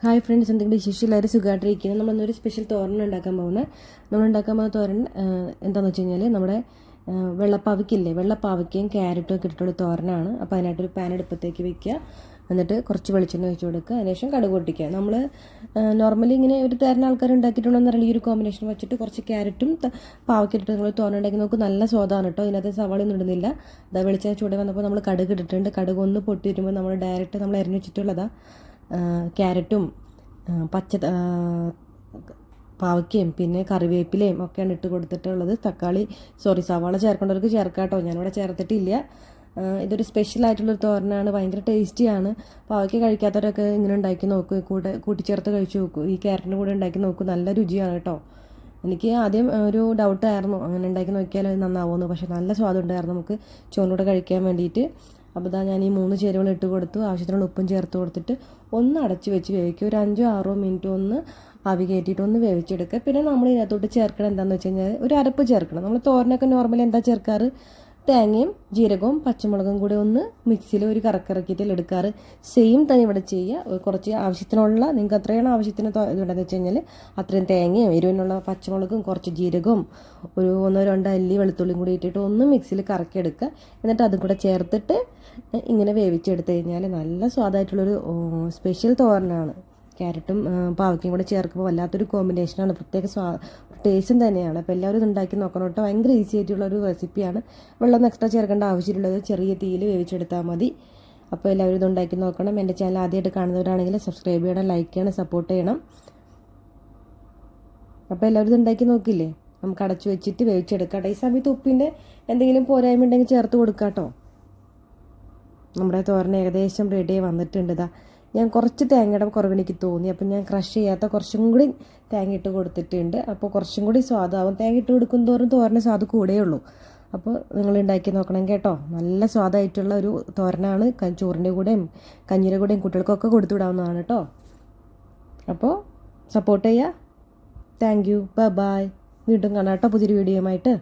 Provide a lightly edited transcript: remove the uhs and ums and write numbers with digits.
Hi friends, എന്തെങ്കിലും വിശേഷം എല്ലാവരും സുഖമായിട്ടിരിക്കുന്നത്. നമ്മളൊരു സ്പെഷ്യൽ തോരൻ ഉണ്ടാക്കാൻ പോകുന്നത്. ഉണ്ടാക്കാൻ പോകുന്ന തോരൻ എന്താണെന്ന് വെച്ച് കഴിഞ്ഞാൽ നമ്മുടെ വെള്ളപ്പാവയ്ക്കില്ലേ, വെള്ളപ്പാവയ്ക്കയും ക്യാരറ്റും ഒക്കെ ഇട്ടിട്ടുള്ള തോരനാണ്. അപ്പോൾ അതിനായിട്ടൊരു പാൻ അടുപ്പത്തേക്ക് വെക്കുക. എന്നിട്ട് കുറച്ച് വെളിച്ചെണ്ണ ഒഴിച്ച് കൊടുക്കുക. അതിനുശേഷം കടുക് പൊട്ടിക്കുക. നമ്മൾ നോർമലി ഇങ്ങനെ ഒരു തരുന്ന ആൾക്കാർ ഉണ്ടാക്കിയിട്ടുണ്ടോയെന്ന് അറിയില്ല. ഈ ഒരു കോമ്പിനേഷൻ വെച്ചിട്ട് കുറച്ച് ക്യാരറ്റും പാവയ്ക്കിട്ടിട്ട് നിങ്ങൾ തോരൻ ഉണ്ടാക്കി നോക്കും. നല്ല സ്വാദാണ് കേട്ടോ. ഇതിനകത്ത് സവാളയൊന്നും ഇടുന്നില്ല. അതാ വെളിച്ചെണ്ണ ചൂടെ വന്നപ്പോൾ നമ്മൾ കടുക് ഇട്ടിട്ടുണ്ട്. കടുക് ഒന്ന് പൊട്ടി വരുമ്പോൾ നമ്മൾ ഡയറക്റ്റ് നമ്മൾ അരിഞ്ഞ് വെച്ചിട്ടുള്ളതാണ് ക്യാരറ്റും പാവയ്ക്കയും പിന്നെ കറിവേപ്പിലയും ഒക്കെയാണ് ഇട്ട് കൊടുത്തിട്ടുള്ളത്. സവാള ചേർക്കേണ്ടവർക്ക് ചേർക്കാം കേട്ടോ. ഞാനിവിടെ ചേർത്തിട്ടില്ല. ഇതൊരു സ്പെഷ്യലായിട്ടുള്ളൊരു തോരനാണ്, ഭയങ്കര ടേസ്റ്റിയാണ്. പാവയ്ക്ക കഴിക്കാത്തവരൊക്കെ ഇങ്ങനെ ഉണ്ടാക്കി നോക്കൂ, കൂട്ടിച്ചേർത്ത് കഴിച്ച് നോക്കൂ. ഈ ക്യാരറ്റിൻ്റെ കൂടെ ഉണ്ടാക്കി നോക്കൂ, നല്ല രുചിയാണ് കേട്ടോ. എനിക്ക് ആദ്യം ഒരു ഡൗട്ടായിരുന്നു അങ്ങനെ ഉണ്ടാക്കി നോക്കിയാൽ അത് നന്നാവുമെന്ന്. പക്ഷേ നല്ല സ്വാദുണ്ടായിരുന്നു നമുക്ക് ചോറിനൂടെ കഴിക്കാൻ വേണ്ടിയിട്ട്. അപ്പോൾ ഞാൻ ഈ 3 ചേരുവകൾ ഇട്ട് കൊടുത്തു. ആവശ്യത്തിനുള്ള ഉപ്പും ചേർത്ത് കൊടുത്തിട്ട് ഒന്ന് അടച്ച് വെച്ച് വേവിക്കുക. ഒരു 5-6 മിനിറ്റ് ഒന്ന് ആവി കയറ്റിയിട്ട് ഒന്ന് വേവിച്ചെടുക്കുക. പിന്നെ നമ്മൾ ഇതിനകത്തോട്ട് ചേർക്കണം എന്താണെന്ന് വെച്ച് കഴിഞ്ഞാൽ ഒരു അരപ്പ് ചേർക്കണം. നമ്മൾ തോരനൊക്കെ നോർമലി എന്താ ചേർക്കാറ്, തേങ്ങയും ജീരകവും പച്ചമുളകും കൂടി ഒന്ന് മിക്സിയിൽ ഒരു കറക്കിറക്കിയിട്ട് എടുക്കാറ്. സെയിം തന്നെ ഇവിടെ ചെയ്യുക. കുറച്ച് ആവശ്യത്തിനുള്ള, നിങ്ങൾക്ക് എത്രയാണ് ആവശ്യത്തിന് ഇതുണ്ടെന്ന് വെച്ച് കഴിഞ്ഞാൽ അത്രയും തേങ്ങയും എരിവിനുള്ള പച്ചമുളകും കുറച്ച് ജീരകവും ഒരു 1-2 അല്ലി വെളുത്തുള്ളിയും കൂടി ഇട്ടിട്ട് ഒന്ന് മിക്സിയിൽ കറക്കിയെടുക്കുക. എന്നിട്ട് അതും കൂടെ ചേർത്തിട്ട് ഇങ്ങനെ വേവിച്ചെടുത്ത് കഴിഞ്ഞാൽ നല്ല സ്വാദായിട്ടുള്ളൊരു സ്പെഷ്യൽ തോരനാണ്. ക്യാരറ്റും പാവയ്ക്കയും കൂടെ ചേർക്കുമ്പോൾ വല്ലാത്തൊരു കോമ്പിനേഷനാണ്, പ്രത്യേക ടേസ്റ്റും തന്നെയാണ്. അപ്പോൾ എല്ലാവരും ഇത് ഉണ്ടാക്കി നോക്കണം കേട്ടോ. ഭയങ്കര ഈസി ആയിട്ടുള്ളൊരു റെസിപ്പിയാണ്. വെള്ളം എക്സ്ട്രാ ചേർക്കേണ്ട ആവശ്യമുള്ളത്, ചെറിയ തീയിൽ വേവിച്ചെടുത്താൽ മതി. അപ്പോൾ എല്ലാവരും ഇത് ഉണ്ടാക്കി നോക്കണം. എൻ്റെ ചാനൽ ആദ്യമായിട്ട് കാണുന്നവരാണെങ്കിൽ സബ്സ്ക്രൈബ് ചെയ്യണം, ലൈക്ക് ചെയ്യണം, സപ്പോർട്ട് ചെയ്യണം. അപ്പോൾ എല്ലാവരും ഇത് ഉണ്ടാക്കി നോക്കില്ലേ. നമുക്ക് അടച്ചു വെച്ചിട്ട് വേവിച്ചെടുക്കാം. ഈ സമയത്ത് ഉപ്പിൻ്റെ എന്തെങ്കിലും പോരായ്മ ഉണ്ടെങ്കിൽ ചേർത്ത് കൊടുക്കാം കേട്ടോ. നമ്മുടെ തോരൻ ഏകദേശം റെഡിയായി വന്നിട്ടുണ്ട്. ഞാൻ കുറച്ച് തേങ്ങയുടെ കുറവ് എനിക്ക് തോന്നി. അപ്പം ഞാൻ ക്രഷ് ചെയ്യാത്ത കുറച്ചും കൂടി തേങ്ങ ഇട്ട് കൊടുത്തിട്ടുണ്ട്. അപ്പോൾ കുറച്ചും കൂടി സ്വാദാവും. തേങ്ങ ഇട്ട് കൊടുക്കും തോറും തോരന് സ്വാദ് കൂടെയുള്ളൂ. അപ്പോൾ നിങ്ങൾ ഉണ്ടാക്കി നോക്കണം കേട്ടോ. നല്ല സ്വാദായിട്ടുള്ള ഒരു തോരനാണ്. ചോറിൻ്റെ കൂടെയും കഞ്ഞിയുടെ കൂടെയും കുട്ടികൾക്കൊക്കെ കൊടുത്തു വിടാവുന്നതാണ് കേട്ടോ. അപ്പോൾ സപ്പോർട്ട് ചെയ്യുക. Thank you. ബൈ. വീണ്ടും കാണാം കേട്ടോ പുതിയൊരു വീഡിയോയുമായിട്ട്.